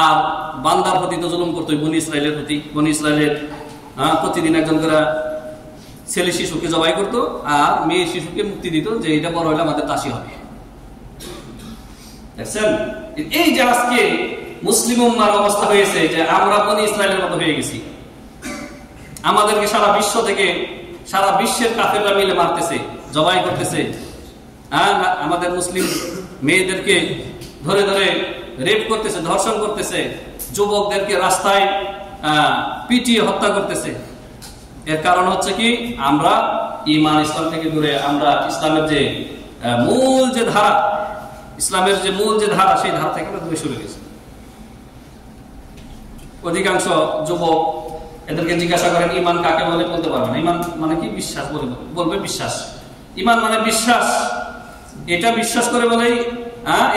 আর বান্দার প্রতি তো জুলুম করতো বনি ইসরাইলের প্রতি। বনি ইসরাইলের প্রতিদিন একজন করে ছেলে শিশুকে জবাই করতো আর মেয়ে শিশুকে মুক্তি দিত, যে এটা বড় হলে আমাদের দাসী হবে। দেখছেন, এই যে আজকে মুসলিম উম্মার অবস্থা হয়েছে যে আমরা বনি ইসরাইলের মতো হয়ে গেছি। আমাদেরকে সারা বিশ্ব থেকে, সারা বিশ্বের কাফেররা মিলে মারতেছে, জবাই করতেছে। আমাদের মুসলিম মেয়েদেরকে ধরে ধরে রেপ করতেছে, ধর্ষণ করতেছে, যুবকদেরকে রাস্তায় পিটিয়ে হত্যা করতেছে। এর কারণ হচ্ছে কি, আমরা ঈমান ইসলাম থেকে দূরে, আমরা ইসলামের যে মূল যে ধারা, ইসলামের যে মূল যে ধারা, সেই ধারা থেকে দূরে সরে গেছে। অধিকাংশ যুবক এদেরকে জিজ্ঞাসা করেন ঈমান কাকে বলে, বলতে পারবে না। ঈমান মানে কি? বিশ্বাস বলবে বিশ্বাস। ঈমান মানে বিশ্বাস। এটা বিশ্বাস করে বলেই,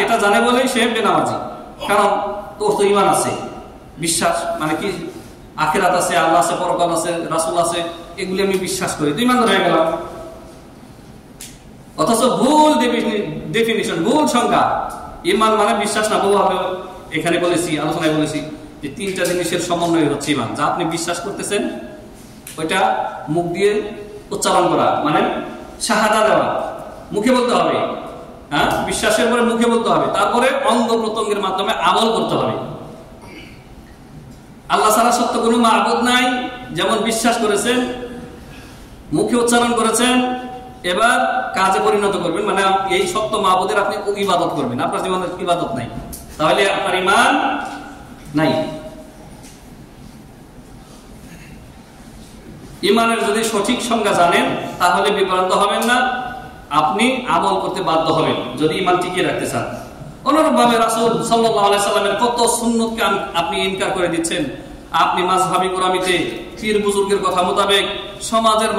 এটা জানে বলেই সে বেনামাজি, কারণ তোর তো ঈমান আছে। বিশ্বাস মানে কি? আখিরাত আছে, আল্লাহ আছে, পরকাল আছে, রাসূল আছে, এগুলি আমি বিশ্বাস করি, তো ঈমানদার হয়ে গেলাম। অথচ ভুল ডেফিনিশন, ভুল সংজ্ঞা। ঈমান মানে বিশ্বাস না। বহুভাবে এখানে বলেছি, আলোচনায় বলেছি যে তিনটা জিনিসের সমন্বয় হচ্ছে ঈমান। যা আপনি বিশ্বাস করতেছেন ওইটা মুখ দিয়ে উচ্চারণ করা, মানে শাহাদা দেওয়া, মুখে বলতে হবে। বিশ্বাসের পরে মুখে বলতে হবে, তারপরে অঙ্গ প্রত্যঙ্গের মাধ্যমে আমল করতে হবে। আল্লাহ ছাড়া সত্য কোনো মাবুদ নাই, যেমন বিশ্বাস করেছেন, মুখে উচ্চারণ করেছেন, এবার কাজে পরিণত করবেন, মানে এই সত্য মাবুদের আপনি ইবাদত করবেন। আপনার জীবনে ইবাদত নাই, তাহলে আপনার ঈমান নাই। ঈমানের যদি সঠিক সংজ্ঞা জানেন তাহলে বিভ্রান্ত হবেন না, আপনি আমল করতে বাধ্য হবেন যদি ঈমান টিকিয়ে রাখতে চান। অনুরূপভাবে রাসূল সাল্লাল্লাহু আলাইহি সাল্লামের কত সুন্নতকে আপনি ইনকার করে দিচ্ছেন। আপনি মাযহাবী গোরামিতে পীর বুজুর্গের কথা মোতাবেক সমাজের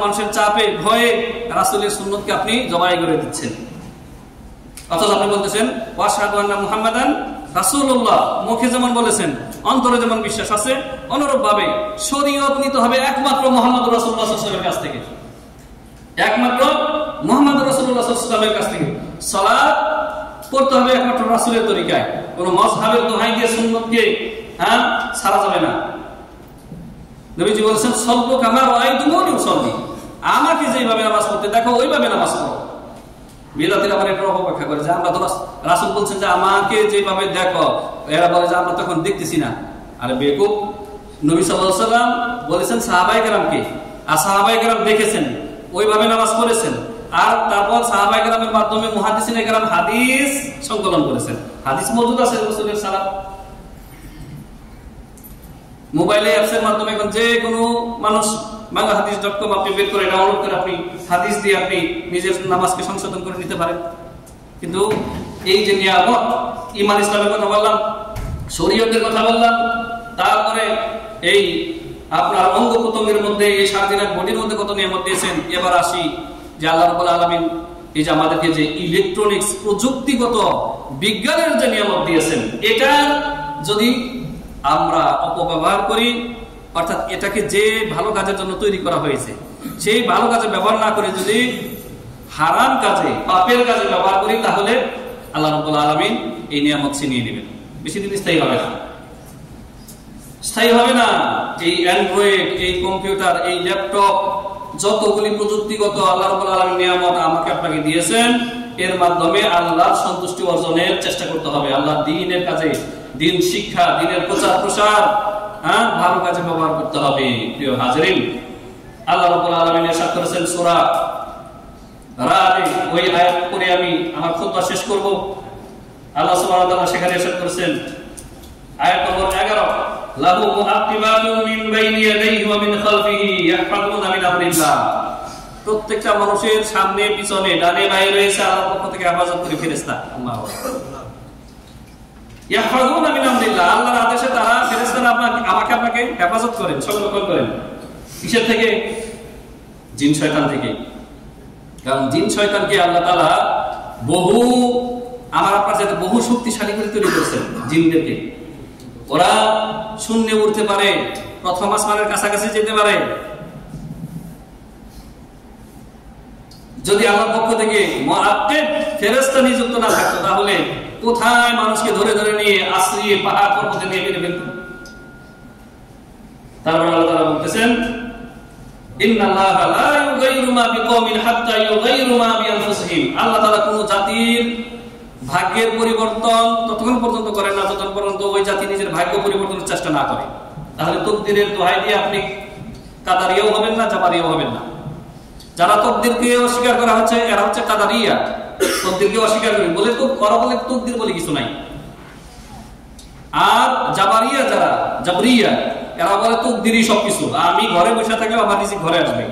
মানুষের চাপে ভয়ে রাসূলের সুন্নতকে আপনি জবাই করে দিচ্ছেন। অথচ আপনি বলতেছেন ওয়াশহাদু আন্না মুহাম্মাদান রাসূলুল্লাহ, মুখে যেমন বলেছেন অন্তরে যেমন বিশ্বাস আছে, অনুরূপভাবে শরীয়ত নিতে হবে একমাত্র মুহাম্মদুর রাসূলুল্লাহ সাল্লাল্লাহু আলাইহি ওয়াসাল্লামের কাছ থেকে, একমাত্র মুহাম্মদুর রাসূলুল্লাহ সাল্লাল্লাহু আলাইহি ওয়াসাল্লামের কাছ থেকে। সালাত পড়তে হবে একমাত্র রাসূলের তরিকায়, কোন মাযহাবের দোহাই দিয়ে সুন্নতকে ছাড়া যাবে না। নবীজি বলেছেন সল্লু কামা রাআইতুমুনি উসাল্লি, আমাকে যেভাবে নামাজ পড়তে দেখো ওইভাবে নামাজ পড়ো। বিদাতীরা আবার এটা অপব্যাখ্যা করে যে আমরা তো রাসূল বলছেন যে আমাকে যেভাবে দেখো, এরা বলে যে আমরা তখন দেখতেছি না। আরে বেকুব, নবী সাল্লাল্লাহু আলাইহি ওয়াসাল্লাম বলেছেন সাহাবায়ে কেরামকে, আর সাহাবায়ে কেরাম দেখেছেন, ওইভাবে নামাজ পড়েছেন, আর তারপর সাহাবায়ে কেরামের মাধ্যমে মুহাদ্দিসিনে কেরাম হাদিস সংকলন করেছেন। হাদিস মওজুদ আছে রাসূলের সালাত। মোবাইলে অ্যাপসের মাধ্যমে এখন যে কোনো মানুষ বাংলাহাদিস.com আপনি বের করে ডাউনলোড করে আপনি হাদিস দিয়ে আপনি নিজের নামাজকে সংশোধন করে নিতে পারেন। কিন্তু এই যে নিয়ামত, ঈমান ইসলামের কথা বললাম, শরীয়তের কথা বললাম, তারপরে এই আপনার অঙ্গ প্রত্যঙ্গের মধ্যে, এই সারাদিনের বডির মধ্যে কত নিয়ামত দিয়েছেন। এবার আসি যে আল্লাহ রাব্বুল আলামিন এই যে আমাদেরকে যে ইলেকট্রনিক্স প্রযুক্তিগত বিজ্ঞানের যে নিয়ামত দিয়েছেন, এটা যদি আমরা অপব্যবহার করি, অর্থাৎ এটাকে যে ভালো কাজের জন্য তৈরি করা হয়েছে সেই ভালো কাজে ব্যবহার না করে যদি হারাম কাজে, পাপের কাজে ব্যবহার করি, তাহলে আল্লাহ রাব্বুল আলামিন এই নিয়ামত ছিনিয়ে নেবেন। বেশি দিন স্থায়ী হবে না, স্থায়ী হবে না। এই অ্যান্ড্রয়েড, এই কম্পিউটার, এই ল্যাপটপ, যতগুলি প্রযুক্তিগত আল্লাহ রাব্বুল আলামিন নিয়ামত আমাকে আপনাকে দিয়েছেন, এর মাধ্যমে আল্লাহর সন্তুষ্টি অর্জনের চেষ্টা করতে হবে। আল্লাহর দ্বীনের কাজে, দ্বীন শিক্ষা, দ্বীনের প্রচার প্রসার, ভালো কাজে ব্যবহার করতে হবে। প্রিয় হাজরিন, আল্লাহ রাব্বুল আলামিন ইরশাদ করেছেন সূরা রা'দে, ওই আয়াত পড়ে আমি আমার খুতবা শেষ করব। আল্লাহ সুবহানাহু ওয়া তাআলা সেখানে ইরশাদ করেছেন, আয়াত নম্বর 11, লাহু মুআক্কিবাতুন মিন বাইনি ইয়াদাইহি ওয়া মিন খালফিহি ইয়াহফাযুনা মিন আমরিল্লাহ। প্রত্যেকটা মানুষের সামনে, পিছনে, ডানে বাঁয়ে রয়েছে আল্লাহর পক্ষ থেকে হেফাজতকারী ফেরেশতা। আল্লাহু আকবার। ইয়াহফাযুনা মিন আমরিল্লাহ, আল্লাহর আদেশে তারা ফেরেশতারা আপনাকে হেফাজত করেন, সংরক্ষণ করেন। কিসের থেকে? জিন শয়তান থেকে। কারণ জিন শয়তানকে আল্লাহ তাআলা আমার আপনার সাথে বহু শক্তিশালী করে তৈরি করেছেন। জিনদেরকে ওরা শূন্যে উঠতে পারে, প্রথম আসমানের কাছাকাছি যেতে পারে। যদি আমার পক্ষ থেকে মুআক্কিব ফেরেশতা নিযুক্ত না থাকতো, তাহলে কোথায় মানুষকে ধরে ধরে নিয়ে আশ্রিয়ে পাহাড় পর্বতে নিয়ে মেরে ফেলত। তারপর আল্লাহ তাআলা বলতেছেন, ইন্নাল্লাহা লা ইউগাইরু মা বিকওমিন হাত্তা ইউগাইরু মা বিআনফুসিহিম। আল্লাহ তাআলা কোন জাতির ভাগ্যের পরিবর্তন ততক্ষণ পর্যন্ত করেন না যতক্ষণ পর্যন্ত ওই জাতি নিজের ভাগ্য পরিবর্তনের চেষ্টা না করে। তাহলে তাকদীরের দোহাই দিয়ে আপনি কাদারিয়াও হবেন না, জাবারিয়াও হবেন না। যারা তাকদীরকে অস্বীকার করা হচ্ছে এরা হচ্ছে কাদারিয়া, তাকদীরকে অস্বীকার করে বলে তো করা বলে তাকদীর বলে কিছু নাই। আর জাবারিয়া যারা জাবরিয়া এরা বলে তাকদীরই সবকিছু, আমি ঘরে বসে থাকলে আমার রিজিক ঘরে আসবে।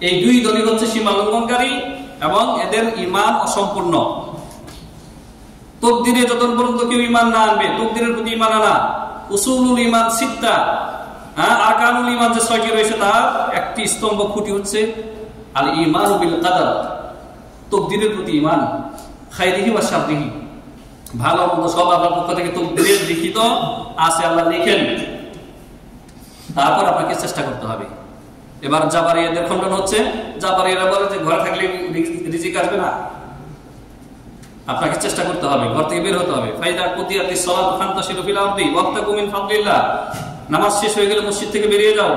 এই দুই দলই হচ্ছে সীমা লঙ্ঘনকারী এবং এদের ঈমান অসম্পূর্ণ। তাকদীরে যতক্ষণ পর্যন্ত কেউ ঈমান না আনবে, তাকদীরের প্রতি ঈমান আনা, উসুলুল ঈমান সিত্তা, আরকানুল ঈমান যে ৬টি রয়েছে তার একটি স্তম্ভ খুঁটি হচ্ছে আল ঈমানু বিল কদর, তাকদীরের প্রতি ঈমান, খাইরিহি ওয়া শাররিহি, ভালো মন্দ সব আল্লাহর পক্ষ থেকে তাকদীরে লিখিত আছে, আল্লাহ লিখেন। তারপর আপনাকে চেষ্টা করতে হবে। এবার জাবারিয়াদের খণ্ডন হচ্ছে, জাবারিয়ারা বলে যে ঘরে থাকলে রিজিক আসবে না, আপনাকে চেষ্টা করতে হবে, ঘর থেকে বের হতে হবে। ফাইদা কুতিয়াতিস সালাতু ফান্তাশিরু ফিল আরদি ওয়াবতাগু মিন ফাদলিল্লাহ। নামাজ শেষ হয়ে গেলে মসজিদ থেকে বেরিয়ে যাও,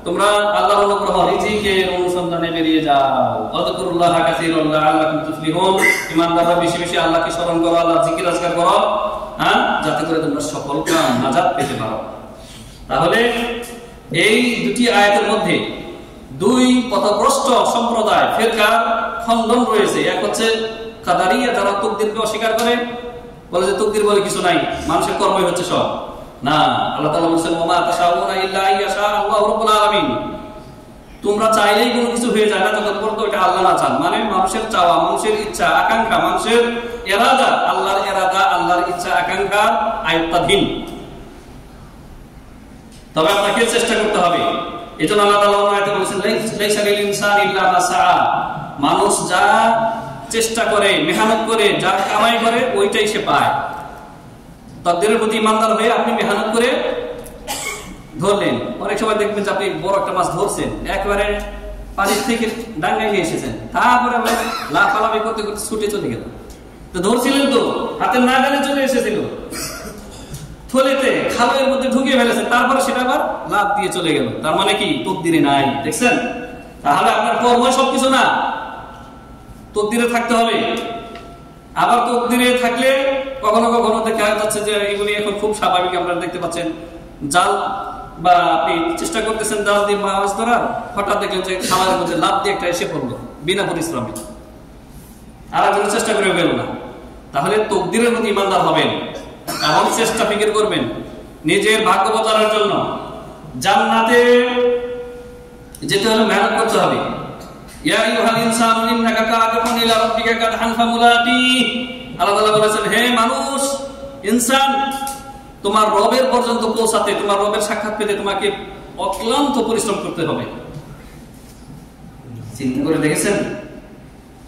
তোমরা আল্লাহর অনুগ্রহ রিজিকের অনুসন্ধানে বেরিয়ে যাও। ওয়াযকুরুল্লাহা কাসীরান লাআল্লাকুম তুফলিহুন। ঈমানদাররা বেশি বেশি আল্লাহকে স্মরণ করো, আল্লাহর জিকির আজকার করো, যাতে করে তোমরা সফল কাম নাজাত পেতে পারো। তাহলে এই দুটি আয়াতের মধ্যে দুই পথভ্রষ্ট সম্প্রদায় ফিরকার খণ্ডন রয়েছে। এক হচ্ছে কাদারিয়া, যারা তাকদীরকে অস্বীকার করে, বলে যে তাকদীর বলে কিছু নাই, মানুষের কর্মই হচ্ছে সব। না, আল্লাহ তাআলা বলেছেন ওয়া মা তাশাউনা ইল্লা আইয়াশা আল্লাহু রাব্বুল আলামিন। তোমরা চাইলেই কোনো কিছু হয়ে যায় না যতক্ষণ পর্যন্ত এটা আল্লাহ না চান। মানে মানুষের চাওয়া, মানুষের ইচ্ছা আকাঙ্ক্ষা, মানুষের ইরাদা আল্লাহর ইরাদা, আল্লাহর ইচ্ছা আকাঙ্ক্ষা আয়ত্তাধীন। তবে আপনাকে চেষ্টা করতে হবে। এজন্য আল্লাহ তাআলা আয়াতে বলেছেন লাইসা লিল ইনসানি ইল্লা মা সাআ। মানুষ যা চেষ্টা করে, মেহনত করে, যা কামাই করে ওইটাই সে পায়। তাকদীরের প্রতি ঈমানদার হয়ে আপনি মেহনত করে ধরলেন। অনেক সময় দেখবেন যে আপনি বড় একটা মাছ ধরছেন, একেবারে পানির থেকে ডাঙ্গায় নিয়ে এসেছেন, তারপরে লাফালাফি করতে করতে ছুটে চলে গেল। তো ধরছিলেন তো হাতের নাগালে চলে এসেছিল, থলেতে খালের মধ্যে ঢুকিয়ে ফেলেছেন, তারপরে সেটা আবার লাফ দিয়ে চলে গেল। তার মানে কি তাকদীরে নাই, দেখছেন? তাহলে আপনার কর্ম সবকিছু না, তাকদীরে থাকতে হবে। আবার তাকদীরে থাকলে কখনো কখনো দেখা যাচ্ছে যে এগুলি এখন খুব স্বাভাবিক, আপনারা দেখতে পাচ্ছেন জাল বা আপনি চেষ্টা করতেছেন জাল দিয়ে মাছ ধরার, হঠাৎ দেখলেন যে খালের মধ্যে লাফ দিয়ে একটা এসে পড়লো বিনা পরিশ্রমে, আর একজন চেষ্টা করে গেল না। তাহলে তাকদীরের প্রতি ঈমানদার হবেন এবং চেষ্টা ফিকির করবেন নিজের ভাগ্য বদলানোর জন্য। জান্নাতে যেতে হলে মেহনত করতে হবে। ইয়া আইয়ুহাল ইনসানু ইন্নাকা কাদিহুন ইলা রাব্বিকা কাদহান ফামুলাকি। আল্লাহ তাআলা বলেছেন, হে মানুষ, ইনসান, তোমার রবের পর্যন্ত পৌঁছাতে, তোমার রবের সাক্ষাৎ পেতে তোমাকে অক্লান্ত পরিশ্রম করতে হবে। চিন্তা করে দেখেছেন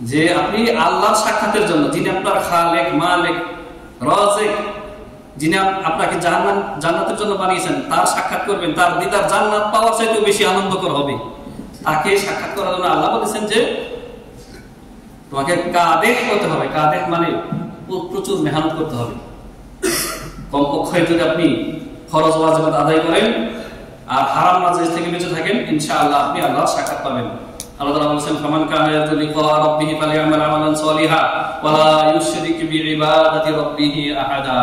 যে আপনি আল্লাহর সাক্ষাতের জন্য, যিনি আপনার খালেক, মালিক, রাজিক, যিনি আপনাকে জান্নাতের জন্য বানিয়েছেন, তার সাক্ষাৎ করবেন, তার দিদার জান্নাত পাওয়ার চাইতেও বেশি আনন্দকর হবে। তাকে সাক্ষাৎ করার জন্য আল্লাহ বলেছেন যে তোমাকে কাদেহ করতে হবে। কাদেহ মানে প্রচুর মেহনত করতে হবে। কমপক্ষে যদি আপনি ফরজ ওয়াজিবাত আদায় করেন আর হারাম নাজায়েজ থেকে বেঁচে থাকেন, ইনশাআল্লাহ আপনি আল্লাহর সাক্ষাৎ পাবেন। আল্লাহ তাআলা বলেছেন, ফামান কানা ইয়ারজু লিকা রাব্বিহি ফালইআমাল আমালান সালিহা ওয়া লা ইউশরিক বিইবাদাতি রাব্বিহি আহাদা।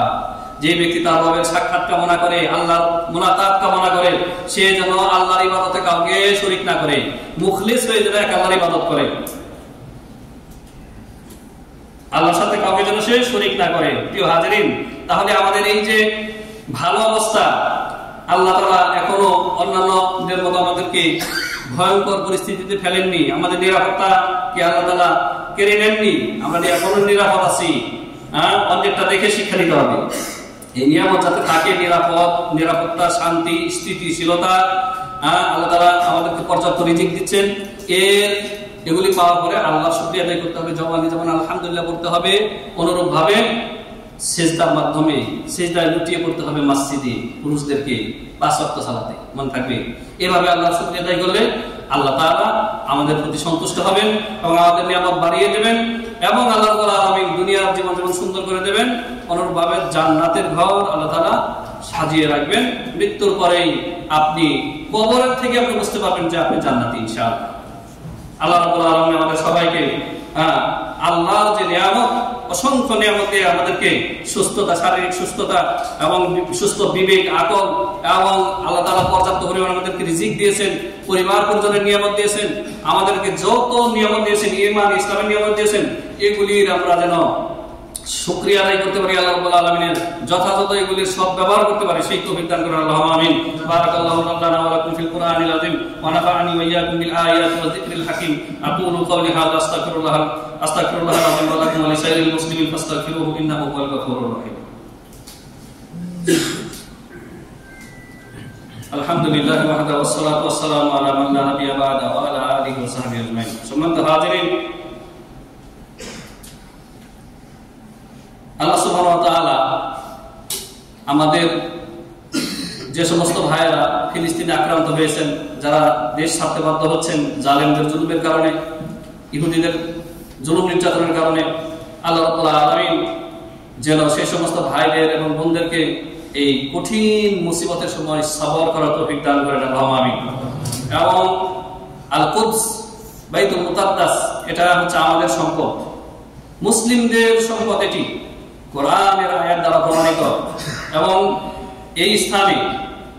যে ব্যক্তি তার রবের সাক্ষাৎ কামনা করে, আল্লাহর মুলাকাত কামনা করে, সে যেন আল্লাহর ইবাদতে কাউকে শরীক না করে, মুখলিস হয়ে যেন এক আল্লাহর ইবাদত করে, আল্লাহর সাথে কাউকে যেন সে শরীক না করে। প্রিয় হাজিরিন, তাহলে আমাদের এই যে ভালো অবস্থা, আল্লাহ তাআলা এখনো অন্যান্যদের মতো আমাদেরকে ভয়ঙ্কর পরিস্থিতিতে ফেলেননি। আমাদের নিরাপত্তা কি আল্লাহ তাআলা কেড়ে নেননি, আমরা এখনো নিরাপদ আছি। অনেকটা দেখে শিক্ষা নিতে হবে। এই নিয়ামত যাতে থাকে, নিরাপত্তা, শান্তি, স্থিতিশীলতা, আল্লাহ তাআলা আমাদেরকে পর্যাপ্ত রিজিক দিচ্ছেন। এগুলি পাওয়ার পরে আল্লাহর শুকরিয়া আদায় করতে হবে, জবানে যেমন আলহামদুলিল্লাহ বলতে হবে, অনুরূপ ভাবে সিজদার মাধ্যমে সিজদায় লুটিয়ে পড়তে হবে মসজিদে পুরুষদেরকে 5 ওয়াক্ত সালাতে, মনে থাকবে। এভাবে আল্লাহর শুকরিয়া আদায় করলে আল্লাহ তাআলা আমাদের প্রতি সন্তুষ্ট হবেন এবং আমাদের নিয়ামত বাড়িয়ে দেবেন এবং আল্লাহ রাব্বুল আলামিন দুনিয়ার জীবন যেমন সুন্দর করে দেবেন, অনুরূপভাবে জান্নাতের ঘর আল্লাহ তাআলা সাজিয়ে রাখবেন। মৃত্যুর পরেই আপনি কবরের থেকে আপনি বুঝতে পারবেন যে আপনি জান্নাতি ইনশাআল্লাহ। আল্লাহ রাব্বুল আলামিন আমাদের সবাইকে আল্লাহর যে নিয়ামত, অসংখ্য নিয়ামত দিয়ে আমাদেরকে সুস্থতা, শারীরিক সুস্থতা এবং সুস্থ বিবেক, আকল এবং আল্লাহ তাআলা পর্যাপ্ত পরিমাণ আমাদেরকে রিজিক দিয়েছেন, পরিবার পরিজনের নিয়ামত দিয়েছেন, আমাদেরকে যত নিয়ামত দিয়েছেন, ঈমান ইসলামের নিয়ামত দিয়েছেন, এগুলির আমরা যেন শুকরিয়া আদায় করতে পারি, আল্লাহ রাব্বুল আলামিনের যথাযথ এগুলির সব ব্যবহার করতে পারি, সেই তৌফিক দান করুন আল্লাহুম্মা আমিন। বারাকাল্লাহু লানা ওয়া লাকুম ফিল কুরআনিল আযীম ওয়া নাফা'আনি ওয়া ইয়্যাকুম বিল আয়াতি ওয়া যিকরিল হাকীম। আকুলু কাওলি হাযা আস্তাগফিরুল্লাহ লাকুম ওয়া লাকুম ওয়া লিসাইরিল মুসলিমিন ফাস্তাগফিরুহু ইন্নাহু হুয়াল গফুরুর রহিম। আলহামদুলিল্লাহ ওয়াহদাহু ওয়াসসালাতু ওয়াসসালামু আলা মান লা নাবিয়্যা বা'দা ওয়া আলা আলিহি ওয়া সাহবিহি আজমাইন। সম্মানিত হাজিরিন, আল্লাহ সুবহানাহু ওয়া তাআলা আমাদের যে সমস্ত ভাইয়েরা ফিলিস্তিনে আক্রান্ত হয়েছেন, যারা দেশ ছাড়তে বাধ্য হচ্ছেন জালেমদের জুলুমের কারণে, ইহুদিদের জুলুম নির্যাতনের কারণে, আল্লাহ রাব্বুল আলামিন যেন সেই সমস্ত ভাইদের এবং বোনদেরকে এই কঠিন মুসিবতের সময় সবর করার তৌফিক দান করেন, আল্লাহুম্মা আমিন। এবং আল কুদস, বাইতুল মুকাদ্দাস, এটা হচ্ছে আমাদের সম্পদ, মুসলিমদের সম্পদ। এটি কোরআনের আয়াত দ্বারা প্রমাণিত এবং এই স্থানে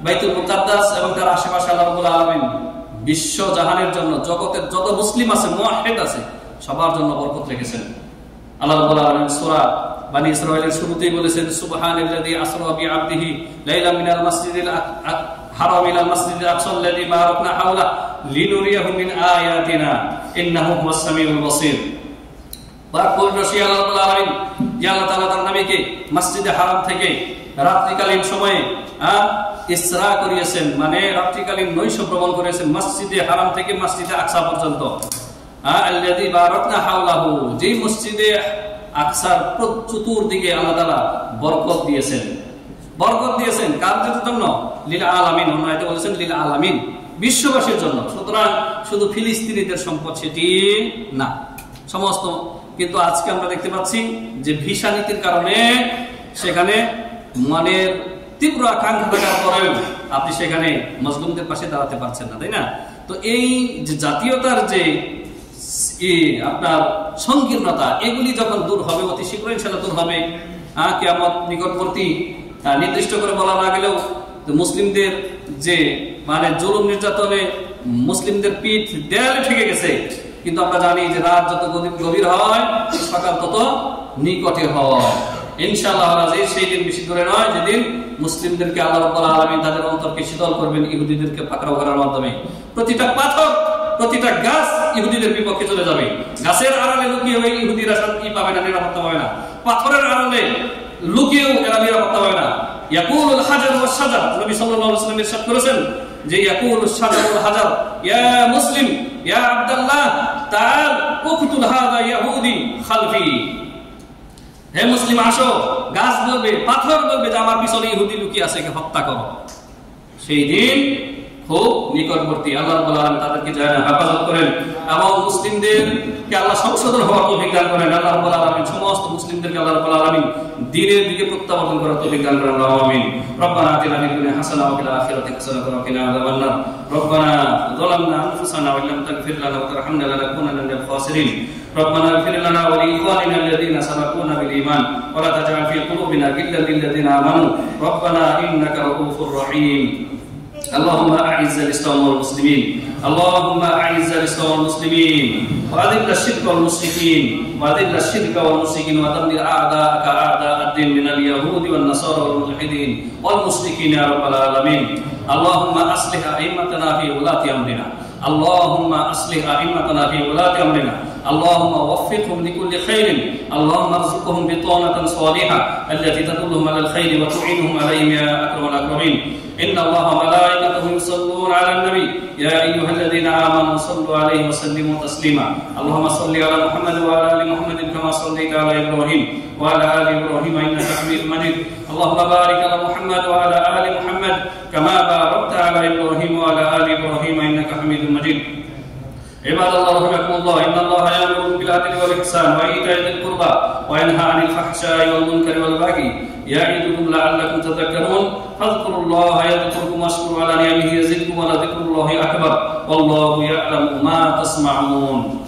বাইতুল মুকাদ্দাস এবং তার আশেপাশে আল্লাহ রাব্বুল আলামিন বিশ্ব জাহানের জন্য, জগতের যত মুসলিম আছে, মুওয়াহহিদ আছে, সবার জন্য বরকত রেখেছেন। আল্লাহ রাব্বুল আলামিন সূরা বানি ইসরাঈলের শুরুতেই বলেছেন, সুবহানাল্লাযী আসরা বিআবদিহি লাইলাম মিনাল মাসজিদিল হারাম ইলাল মাসজিদিল আকসাল্লাযী বারাকনা হাওলা লিনুরিয়াহু মিন আয়াতিনা ইন্নাহু হুয়াস সামিউল বাসীর। আল্লাহ তাআলা তার নবীকে মসজিদে হারাম থেকে রাত্রিকালীন সময়ে ইসরা করিয়েছেন, মানে রাত্রিকালীন নৈশ ভ্রমণ করেছেন মসজিদে হারাম থেকে মসজিদে আকসা পর্যন্ত। আল্লাযী বারাকনা হাওলাহু, যে মসজিদে আকসার চতুর্দিকে আল্লাহ তাআলা বরকত দিয়েছেন। বরকত দিয়েছেন কার জন্য? লিল আলামিন। অন্য আয়াতে বলেছেন লিল আলামিন, বিশ্ববাসীর জন্য। সুতরাং শুধু ফিলিস্তিনিদের সম্পদ সেটি না, সমস্ত। কিন্তু আজকে আমরা দেখতে পাচ্ছি যে ভিসা নীতির কারণে সেখানে মনের তীব্র আকাঙ্ক্ষা থাকার পরেও আপনি সেখানে মুসলিমদের পাশে দাঁড়াতে পারছেন না, তাই না? তো এই যে জাতীয়তার যে আপনার সংকীর্ণতা, এগুলি যখন দূর হবে, অতি শীঘ্র ইনশাআল্লাহ দূর হবে। কিয়ামত নিকটবর্তী, নির্দিষ্ট করে বলা না গেলেও মুসলিমদের যে মানে জুলুম নির্যাতনে মুসলিমদের পিঠ দেয়ালে ঠেকে গেছে। কিন্তু আমরা জানি যে রাত যত গভীর হয়, সকাল তত নিকটে হয়। ইনশাআল্লাহ সেই দিন বেশি দূরে নয়, যেদিন মুসলিমদেরকে আল্লাহ রাব্বুল আলামিন তাদের অন্তরকে শীতল করবেন ইহুদিদেরকে পাকড়াও করার মাধ্যমে। প্রতিটা পাথর, প্রতিটা গাছ ইহুদিদের বিপক্ষে চলে যাবে। গাছের আড়ালে লুকিয়ে হয়ে ইহুদিরা শান্তি পাবে না, নিরাপত্তা পাবে না। পাথরের আড়ালে লুকিয়েও এরা নিরাপত্তা পাবে না। ইয়াকুলুল হাজার ওয়াস শাজার, নবী সাল্লাল্লাহু আলাইহি ওয়াসাল্লাম ইরশাদ করেছেন যে ইয়াকুলুশ শাজার ওয়াল হাজার ইয়া মুসলিম ইয়া আব্দুল্লাহ তাআল উকতুল হাযা ইয়াহুদি খালফি। হে মুসলিম, আসো। গাছ বলবে, পাথর বলবে যে আমার পিছনে ইহুদি লুকিয়ে আছে, একে হত্যা করো। সেই দিন খুব নিকটবর্তী। আল্লাহ রাব্বুল আলামিন তাদেরকে যেন হেফাজত করেন এবং মুসলিমদেরকে আল্লাহ সংশোধন হওয়ার তৌফিক দান করেন। আল্লাহ রাব্বুল আলামিন সমস্ত মুসলিমদেরকে আল্লাহ রাব্বুল আলামিন দ্বীনের দিকে প্রত্যাবর্তন করার তৌফিক দান করেন। আল্লাহুম্মা আমিন। রব্বানা আতিনা ফিদ দুনিয়া হাসানাহ ওয়া ফিল আখিরাতি হাসানাহ ওয়া কিনা আযাবান নার। রব্বানা যালামনা আনফুসানা ওয়া ইল্লাম তাগফির লানা ওয়া তারহামনা লানাকুনান্না মিনাল খাসিরিন। ربنا اغفر لنا ولإخواننا الذين سبقونا بالإيمان ولا تجعل في قلوبنا غلا للذين آمنوا ربنا إنك رؤوف رحيم. اللهم أعز الإسلام والمسلمين، اللهم أعز الإسلام والمسلمين وأذل الشرك والمشركين وأذل الشرك والمشركين ودمر أعداءك أعداء الدين من اليهود والنصارى والملحدين والمشركين يا رب العالمين. اللهم أصلح أئمتنا في ولاة أمرنا، اللهم أصلح أئمتنا في ولاة أمرنا، اللهم وفقهم لكل خير، اللهم ارزقهم بطانة صالحة التي تدلهم على الخير وتعينهم عليه يا أكرم الأكرمين. إن الله وملائكته يصلون على النبي يا أيها الذين آمنوا صلوا عليه وسلموا تسليما اللهم صل على محمد وعلى آل محمد كما صليت على إبراهيم وعلى آل إبراهيم إنك حميد مجيد اللهم بارك على محمد وعلى آل محمد كما باركت على إبراهيم وعلى آل إبراهيم إنك حميد مجيد عباد الله رحمكم الله إن الله يأمر بالعدل والإحسان وإيتاء ذي القربى وينهى عن الفحشاء والمنكر والبغي يعظكم لعلكم تذكرون فاذكروا الله يذكركم واشكروا على نعمه يزدكم ولذكر الله أكبر والله يعلم ما تصنعون